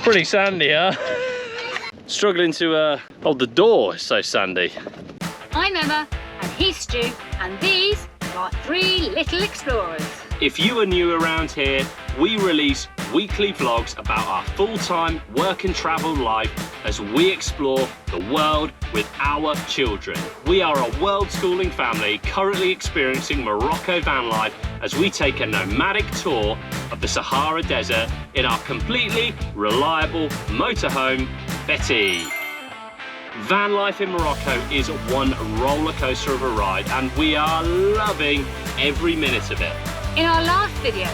Pretty sandy, huh? Struggling to hold the door, it's so sandy. I'm Emma, and he's Stu, and these are our three little explorers. If you are new around here, we release weekly vlogs about our full-time work and travel life as we explore the world with our children. We are a world schooling family currently experiencing Morocco van life as we take a nomadic tour of the Sahara Desert in our completely reliable motorhome, Betty. Van life in Morocco is one roller coaster of a ride, and we are loving every minute of it. In our last video,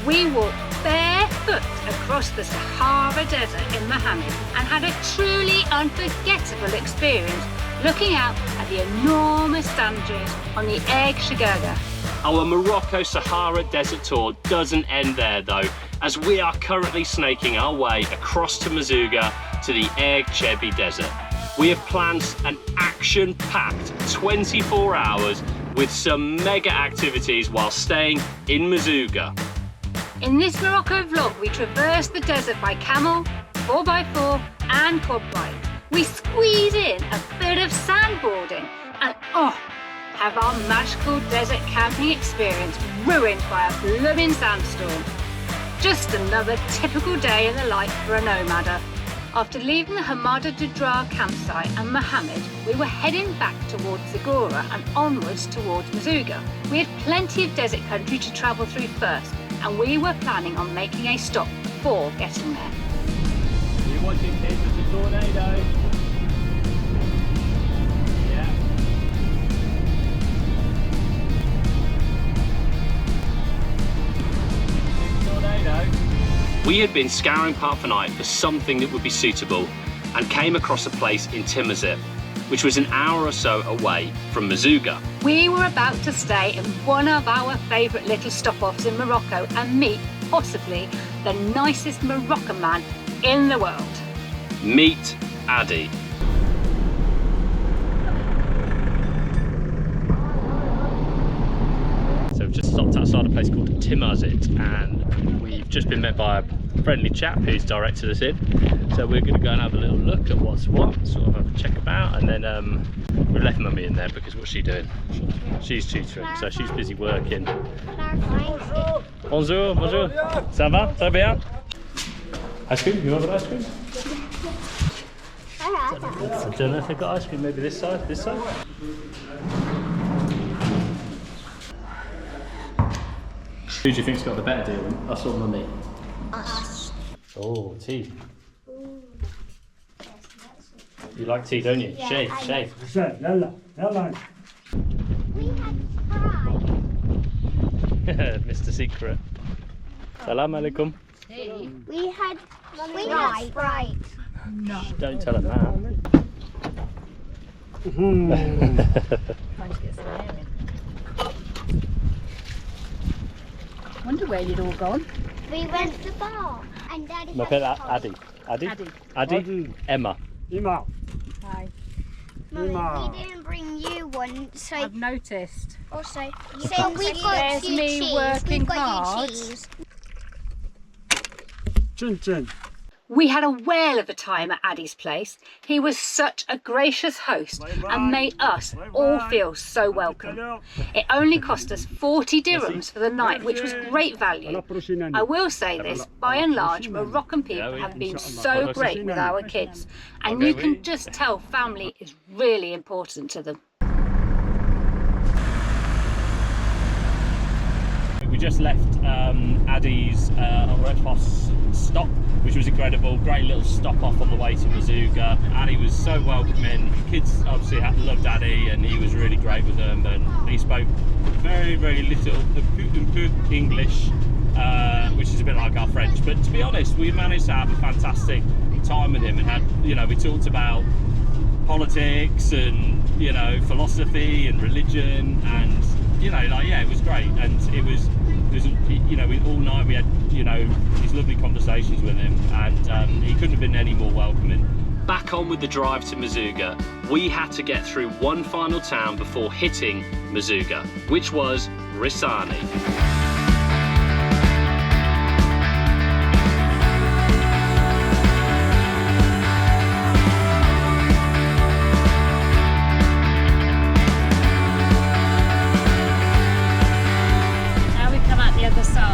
we walked barefoot across the Sahara Desert in Mohammed and had a truly unforgettable experience looking out at the enormous sand dunes on the Erg Chebbi. Our Morocco Sahara Desert tour doesn't end there though, as we are currently snaking our way across to Merzouga to the Erg Chebbi Desert. We have planned an action-packed 24 hours with some mega activities while staying in Merzouga. In this Morocco vlog, we traverse the desert by camel, 4x4 and quad bike. We squeeze in a bit of sandboarding and have our magical desert camping experience ruined by a blooming sandstorm. Just another typical day in the life for a nomada. After leaving the Hamada Dudra campsite and Mohammed, we were heading back towards Zagora and onwards towards Merzouga. We had plenty of desert country to travel through first, and we were planning on making a stop before getting there. You watching kids with the tornado? Yeah. Tornado. We had been scouring Parfenite for something that would be suitable and came across a place in Timazip, which was an hour or so away from Merzouga. We were about to stay in one of our favourite little stop-offs in Morocco and meet, possibly, the nicest Moroccan man in the world. Meet Addi. So we've just stopped outside a place called Timazip, and we've just been met by a friendly chap who's directed us in. So we're going to go and have a little look at what's what, sort of have a check about, and then we left Mummy in there because what's she doing? She's tutoring, so she's busy working. Bonjour. Bonjour, bonjour. Ça va? Ça va bien? Ice cream? You want ice cream? I don't know if they've got ice cream, maybe this side, this side? Who do you think's got the better deal, us or Mummy? Us. Oh, tea. You like tea, don't you? Yeah, shave, shave. Yalla, yalla. We had pie. Mr. Secret. Salam alaikum. Hey. We had Sprite. No. Don't tell him that. Trying to get some air in. Wonder where you'd all gone. We went to the bar and Daddy had Addi. Addi? Addi? Emma. Emma. Hi. Mummy, we didn't bring you one, so I've noticed. also so we've got There's me working hard. Chin chin. We had a whale of a time at Addi's place. He was such a gracious host and made us all feel so welcome. It only cost us 40 dirhams for the night, which was great value. I will say this, by and large, Moroccan people have been so great with our kids, and you can just tell family is really important to them. We just left Addi's Red Foss stop, which was incredible. Great little stop off on the way to Merzouga. Addi was so welcoming. The kids obviously loved Addi, and he was really great with them. And he spoke very, very little English, which is a bit like our French. But to be honest, we managed to have a fantastic time with him, and had, you know, we talked about politics and, you know, philosophy and religion, and, you know, like, yeah, it was great. And it was, you know, all night we had, you know, these lovely conversations with him, and he couldn't have been any more welcoming. Back on with the drive to Merzouga, we had to get through one final town before hitting Merzouga, which was Risani.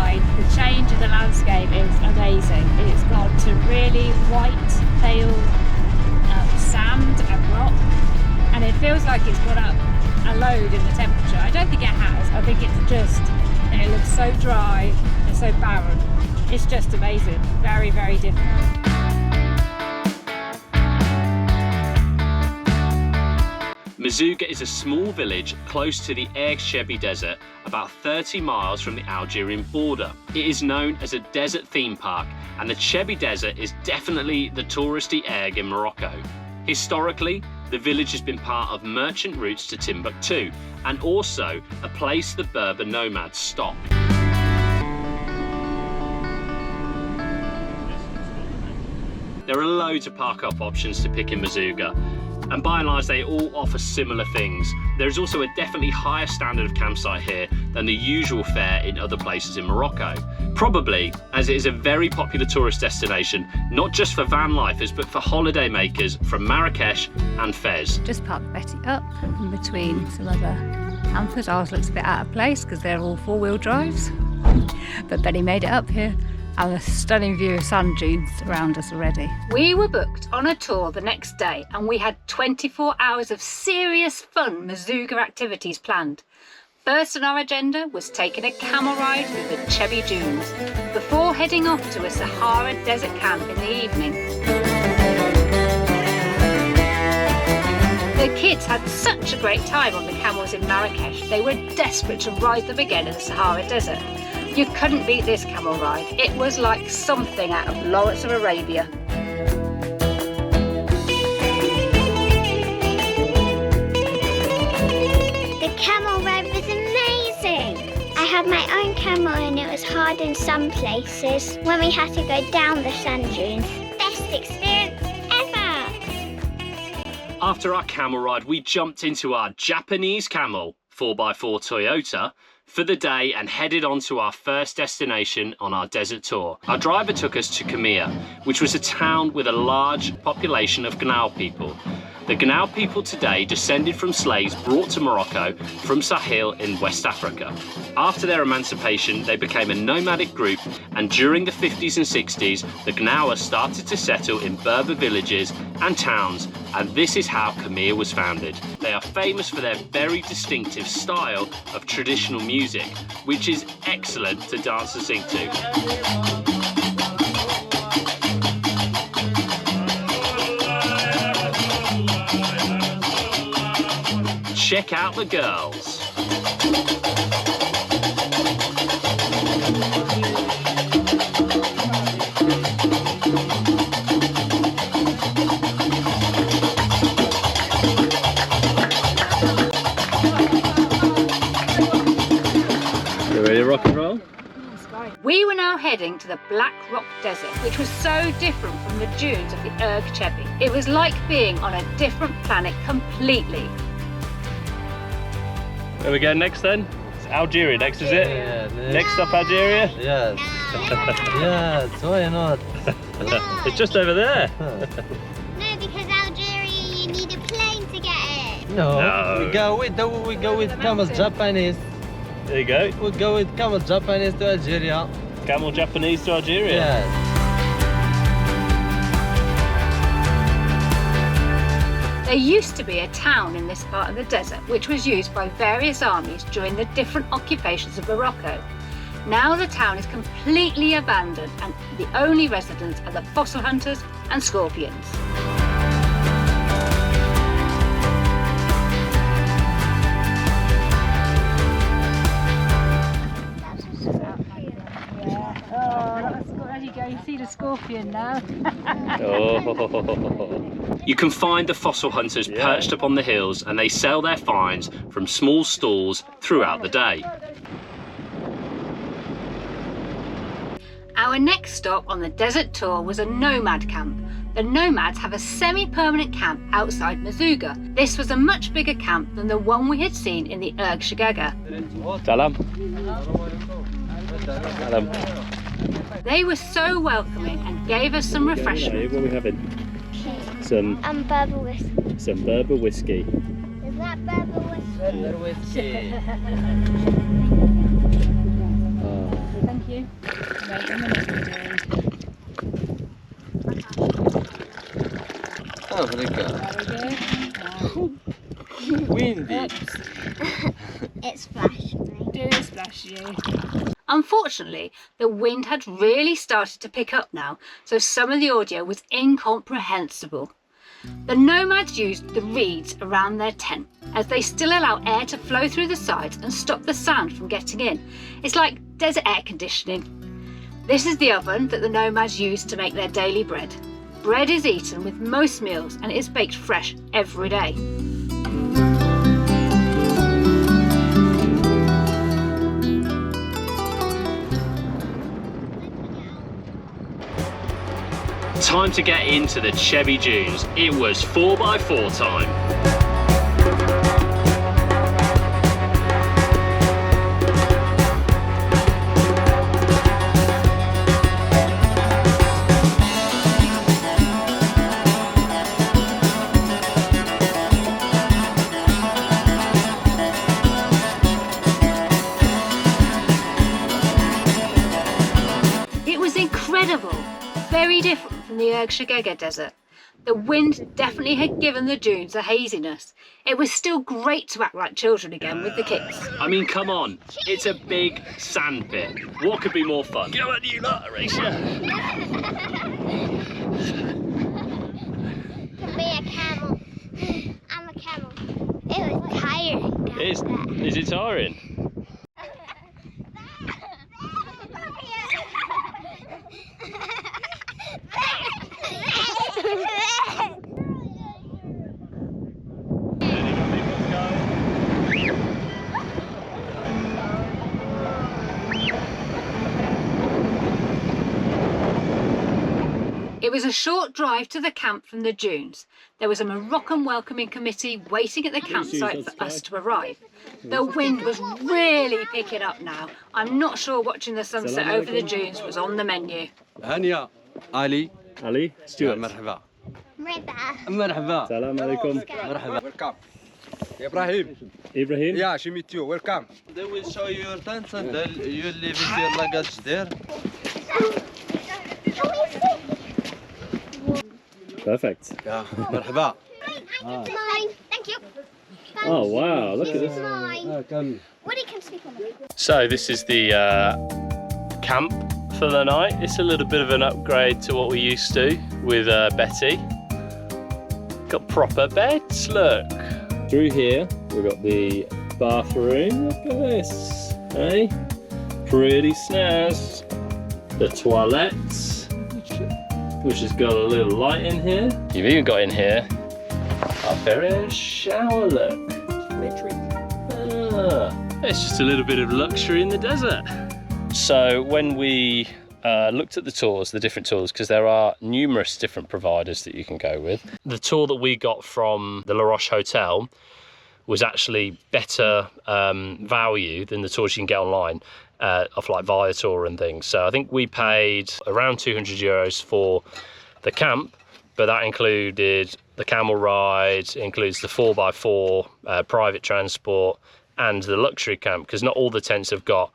ride, the change in the landscape is amazing. It's gone to really white, pale sand and rock, and it feels like it's gone up a load in the temperature. I don't think it has. I think it's just, and it looks so dry and so barren. It's just amazing. Very, very different. Merzouga is a small village close to the Erg Chebbi desert, about 30 miles from the Algerian border. It is known as a desert theme park, and the Chebbi desert is definitely the touristy Erg in Morocco. Historically, the village has been part of merchant routes to Timbuktu, and also a place the Berber Nomads stop. There are loads of park-up options to pick in Merzouga, and by and large they all offer similar things. There is also a definitely higher standard of campsite here than the usual fare in other places in Morocco. Probably as it is a very popular tourist destination, not just for van lifers but for holiday makers from Marrakesh and Fez. Just parked Betty up in between some other campers. Ours looks a bit out of place because they're all four-wheel drives, but Betty made it up here. And a stunning view of sand dunes around us already. We were booked on a tour the next day, and we had 24 hours of serious fun Merzouga activities planned. First on our agenda was taking a camel ride through the Chebbi dunes before heading off to a Sahara desert camp in the evening. The kids had such a great time on the camels in Marrakesh. They were desperate to ride them again in the Sahara desert. You couldn't beat this camel ride. It was like something out of Lawrence of Arabia. The camel ride was amazing. I had my own camel and it was hard in some places when we had to go down the sand dunes. Best experience ever. After our camel ride, we jumped into our Japanese camel 4x4 Toyota for the day and headed on to our first destination on our desert tour. Our driver took us to Camel, which was a town with a large population of Gnaoua people. The Gnaoua people today descended from slaves brought to Morocco from Sahel in West Africa. After their emancipation, they became a nomadic group, and during the 50s and 60s, the Gnaoua started to settle in Berber villages and towns, and this is how Camel was founded. They are famous for their very distinctive style of traditional music, which is excellent to dance and sing to. Check out the girls. You ready to rock and roll? We were now heading to the Black Rock Desert, which was so different from the dunes of the Erg Chebbi. It was like being on a different planet completely. Where we go next then? It's Algeria next, is it? Yeah, next stop Algeria? Yes. Yes, why not? It's just over there. No, because Algeria, you need a plane to get it. No, we go with Camel Japanese. There you go. We go with Camel Japanese to Algeria. Camel Japanese to Algeria? Yes. There used to be a town in this part of the desert which was used by various armies during the different occupations of Morocco. Now the town is completely abandoned and the only residents are the fossil hunters and scorpions. You see the scorpion now. Oh. You can find the fossil hunters perched up on the hills, and they sell their finds from small stalls throughout the day. Our next stop on the desert tour was a nomad camp. The nomads have a semi-permanent camp outside Merzouga. This was a much bigger camp than the one we had seen in the Erg Chebbi. Salam. Salam. They were so welcoming and gave us some refreshment. What are we having? Some Berber whiskey. Some Berber whiskey. Is that Berber whiskey? Berber whiskey. Thank you. Very good. Very good. Windy. Oops. It splashed me. Do it splash you. Unfortunately, the wind had really started to pick up now, so some of the audio was incomprehensible. The nomads used the reeds around their tent, as they still allow air to flow through the sides and stop the sound from getting in. It's like desert air conditioning. This is the oven that the nomads use to make their daily bread. Bread is eaten with most meals and it is baked fresh every day. Time to get into the Chebbi dunes. It was 4x4 time. It was incredible, very different from the Erg Chebbi desert. The wind definitely had given the dunes a haziness. It was still great to act like children again with the kids. I mean, come on, it's a big sand pit. What could be more fun? Go on, you lot, Arisha. To be a camel. I'm a camel. It was tiring down there. Is it tiring? It was a short drive to the camp from the dunes. There was a Moroccan welcoming committee waiting at the campsite for us to arrive. The wind was really picking up now. I'm not sure watching the sunset over the dunes was on the menu. هانيا علي Ali, Stuart. مرحبا River. مرحبا Salam alaikum. مرحبا welcome Ibrahim. Ibrahim. Yeah, she meet you. Welcome. They will show you your tents and you leave your luggage there. Perfect. Yeah, مرحبا. Mine. Thank you. Oh wow, look at this. Mine. Woody can speak on it. So this is the camp for the night. It's a little bit of an upgrade to what we used to with Betty. Got proper beds, look. Through here, we've got the bathroom. Look at this, hey? Pretty snazzy. The toilets, which has got a little light in here. You've even got in here a very shower, look. It's just a little bit of luxury in the desert. So when we looked at the tours, the different tours, because there are numerous different providers that you can go with. The tour that we got from the La Roche Hotel was actually better value than the tours you can get online of like Viator and things. So I think we paid around €200 for the camp, but that included the camel ride, includes the 4x4 private transport and the luxury camp, because not all the tents have got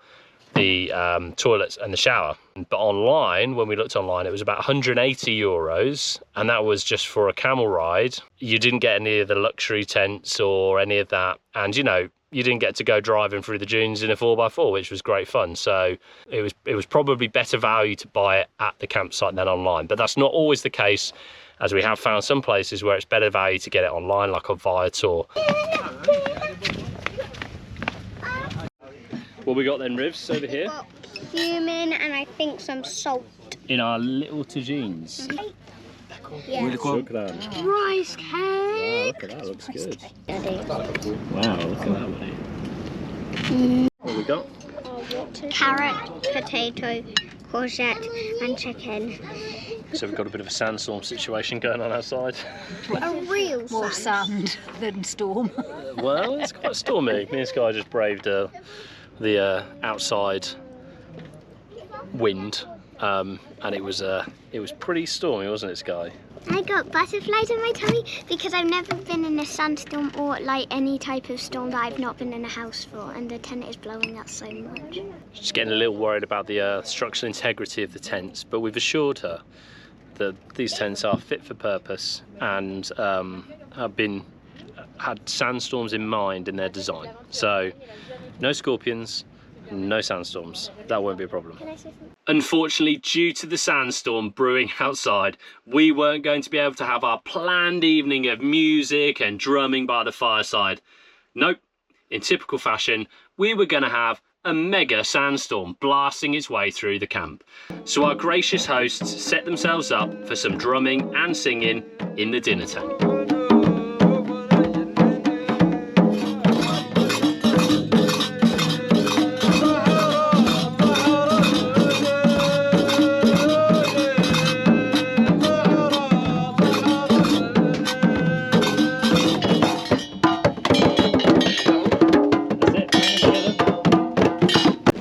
the toilets and the shower. But online, when we looked online, it was about €180, and that was just for a camel ride. You didn't get any of the luxury tents or any of that, and you know, you didn't get to go driving through the dunes in a 4x4, which was great fun. So it was probably better value to buy it at the campsite than online, but that's not always the case, as we have found some places where it's better value to get it online, like on Viator. What we got then, Rivs, over here? Cumin and I think some salt. In our little tagines. Yeah. Shukran. Rice Wow, cake. look at that, looks good. Daddy. Wow, look at that, mate. What we got? Carrot, potato, courgette and chicken. So we've got a bit of a sandstorm situation going on outside. A real More sand than storm. Well, it's quite stormy. Me and Sky just braved the outside wind, and it was pretty stormy, wasn't it, Sky? I got butterflies in my tummy because I've never been in a sandstorm or like any type of storm that I've not been in a house for, and the tent is blowing up so much. Just getting a little worried about the structural integrity of the tents, but we've assured her these tents are fit for purpose and have had sandstorms in mind in their design. So no scorpions, no sandstorms. That won't be a problem. Unfortunately, due to the sandstorm brewing outside, we weren't going to be able to have our planned evening of music and drumming by the fireside. Nope, in typical fashion, we were going to have a mega sandstorm blasting its way through the camp. So our gracious hosts set themselves up for some drumming and singing in the dinner tent.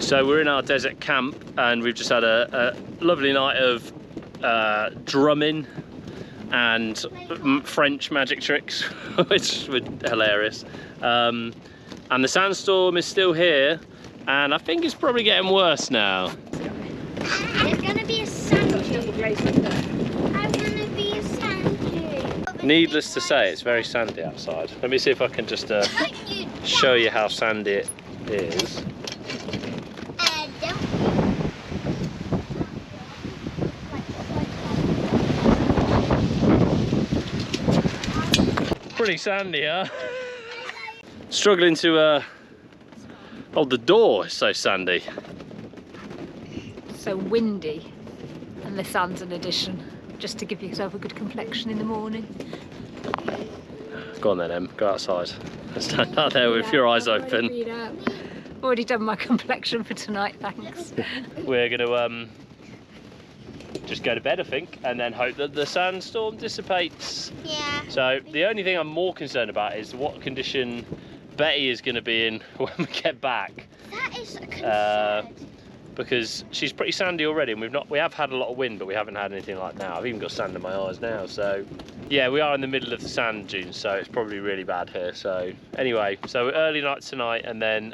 So we're in our desert camp and we've just had a lovely night of drumming and French magic tricks, which were hilarious. And the sandstorm is still here and I think it's probably getting worse now. There's gonna be a sand dune. I'm gonna be a sand dune. Needless to say, it's very sandy outside. Let me see if I can just show you how sandy it is. Pretty sandy, huh? Struggling to hold the door, it's so sandy. So windy, and the sun's an addition, just to give yourself a good complexion in the morning. Go on then, Em, go outside. Stand out there with your eyes open. Already done my complexion for tonight, thanks. We're gonna just go to bed, I think, and then hope that the sandstorm dissipates. Yeah. So the only thing I'm more concerned about is what condition Betty is going to be in when we get back. That is a concern. Because she's pretty sandy already, and we have had a lot of wind, but we haven't had anything like now. I've even got sand in my eyes now. So yeah, we are in the middle of the sand dunes, so it's probably really bad here. So anyway, so early night tonight, and then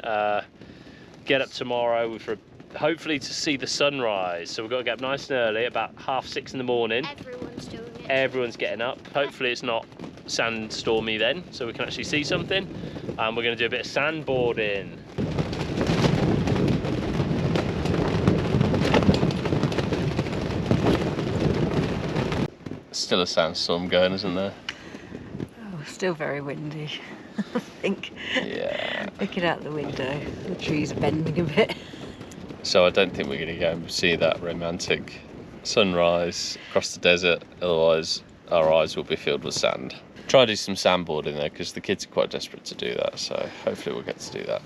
get up tomorrow for hopefully to see the sunrise. So we've got to get up nice and early, about 6:30 in the morning. Everyone's doing it. Everyone's getting up. Hopefully it's not sandstormy then, so we can actually see something. And we're going to do a bit of sandboarding. Still a sandstorm going, isn't there? Oh, still very windy. I think. Yeah. Looking out the window, the trees are bending a bit. So I don't think we're going to go and see that romantic sunrise across the desert, otherwise our eyes will be filled with sand. Try to do some sandboarding there because the kids are quite desperate to do that, so hopefully we'll get to do that.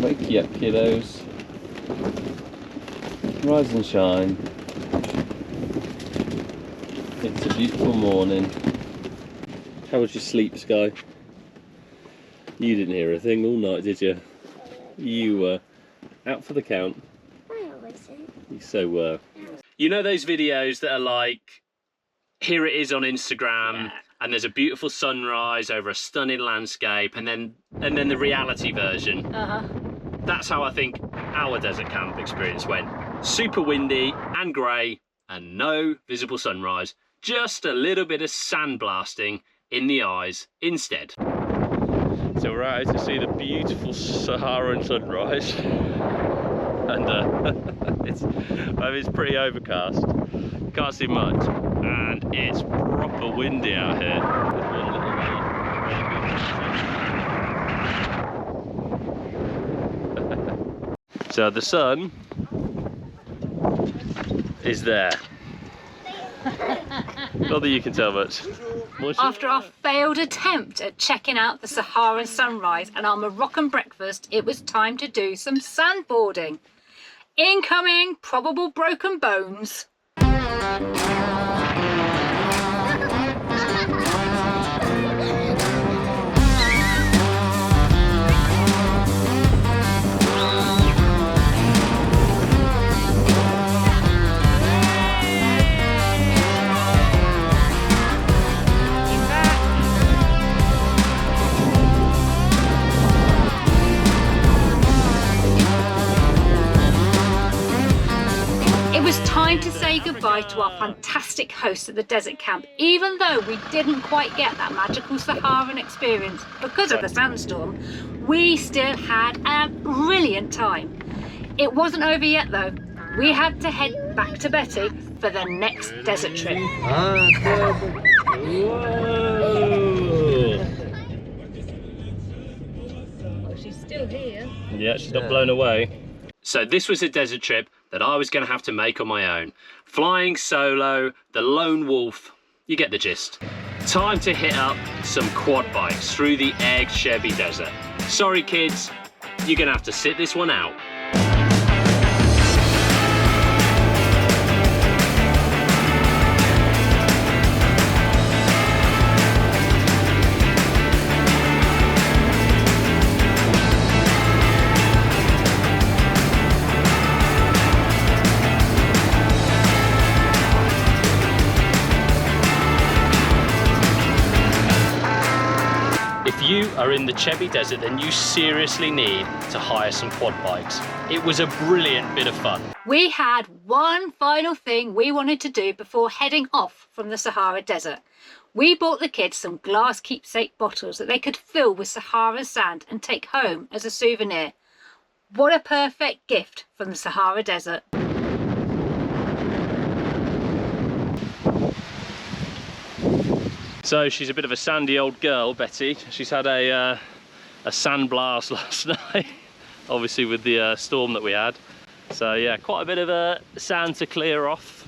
Wakey up, kiddos. Rise and shine. It's a beautiful morning. How was your sleep, Sky? You didn't hear a thing all night, did you? You were out for the count. I wasn't. You so were. You know those videos that are like, here it is on Instagram, and there's a beautiful sunrise over a stunning landscape, and then the reality version. That's how I think our desert camp experience went. Super windy and grey, and no visible sunrise. Just a little bit of sandblasting in the eyes instead. So we're out to see the beautiful Saharan sunrise, and it's pretty overcast. Can't see much, and it's proper windy out here. So the sun is there. Not that you can tell much. After our failed attempt at checking out the Sahara sunrise and our Moroccan breakfast, it was time to do some sandboarding. Incoming probable broken bones. It was time time to say goodbye to our fantastic hosts at the desert camp, even though we didn't quite get that magical Saharan experience because of the sandstorm. We still had a brilliant time. It wasn't over yet though. We had to head back to Betty for the next desert trip. Oh, she's still here. Yeah, she's not blown away. So this was a desert trip that I was going to have to make on my own. Flying solo, the lone wolf, you get the gist. Time to hit up some quad bikes through the Erg Chebbi desert. Sorry kids, you're going to have to sit this one out. If you are in the Chebbi desert, then you seriously need to hire some quad bikes. It was a brilliant bit of fun. We had one final thing we wanted to do before heading off from the Sahara desert. We bought the kids some glass keepsake bottles that they could fill with Sahara sand and take home as a souvenir. What a perfect gift from the Sahara desert. So she's a bit of a sandy old girl, Betty. She's had a sandblast last night, obviously with the storm that we had. So yeah, quite a bit of sand to clear off.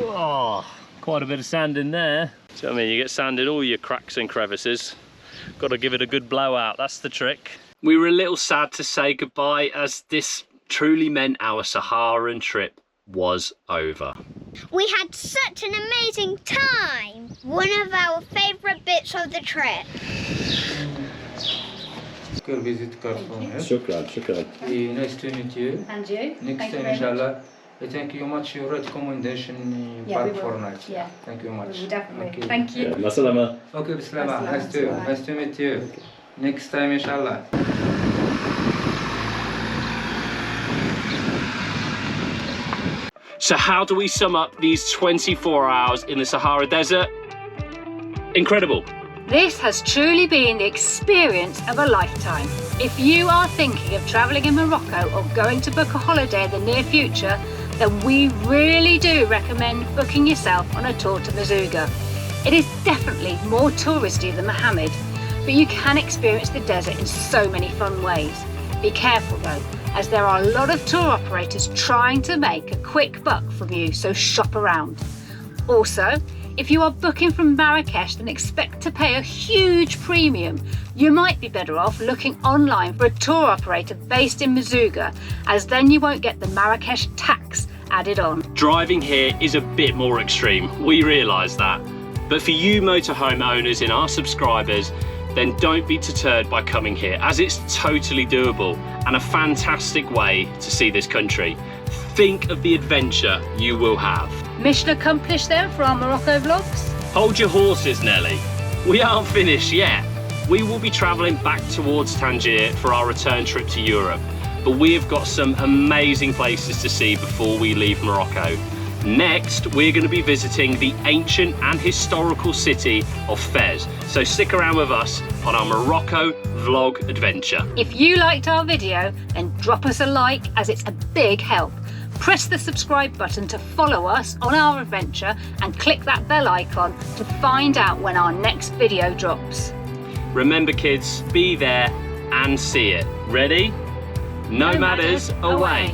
Oh, quite a bit of sand in there. So I mean, you get sand in all your cracks and crevices. Got to give it a good blowout, that's the trick. We were a little sad to say goodbye as this truly meant our Saharan trip was over. We had such an amazing time. One of our favourite bits of the trip. Visit card from here. Shukran, shukran. Nice to meet you. And you? Next time, inshallah. Thank you much. Your recommendation back for night. Yeah. Thank you much. Definitely. Thank you. Masalama. Okay, bislama. Nice to meet you. Next time, inshallah. So how do we sum up these 24 hours in the Sahara Desert? Incredible. This has truly been the experience of a lifetime. If you are thinking of travelling in Morocco or going to book a holiday in the near future, then we really do recommend booking yourself on a tour to Merzouga. It is definitely more touristy than Mohammed, but you can experience the desert in so many fun ways. Be careful though, as there are a lot of tour operators trying to make a quick buck from you, so shop around. Also, if you are booking from Marrakesh and expect to pay a huge premium, you might be better off looking online for a tour operator based in Merzouga, as then you won't get the Marrakesh tax added on. Driving here is a bit more extreme, we realise that. But for you motorhome owners and our subscribers, then don't be deterred by coming here, as it's totally doable and a fantastic way to see this country. Think of the adventure you will have. Mission accomplished then for our Morocco vlogs. Hold your horses, Nelly. We aren't finished yet. We will be travelling back towards Tangier for our return trip to Europe, but we have got some amazing places to see before we leave Morocco. Next, we're going to be visiting the ancient and historical city of Fez. So stick around with us on our Morocco vlog adventure. If you liked our video, then drop us a like, as it's a big help. Press the subscribe button to follow us on our adventure and click that bell icon to find out when our next video drops. Remember kids, be there and see it. Ready? Nomaders away.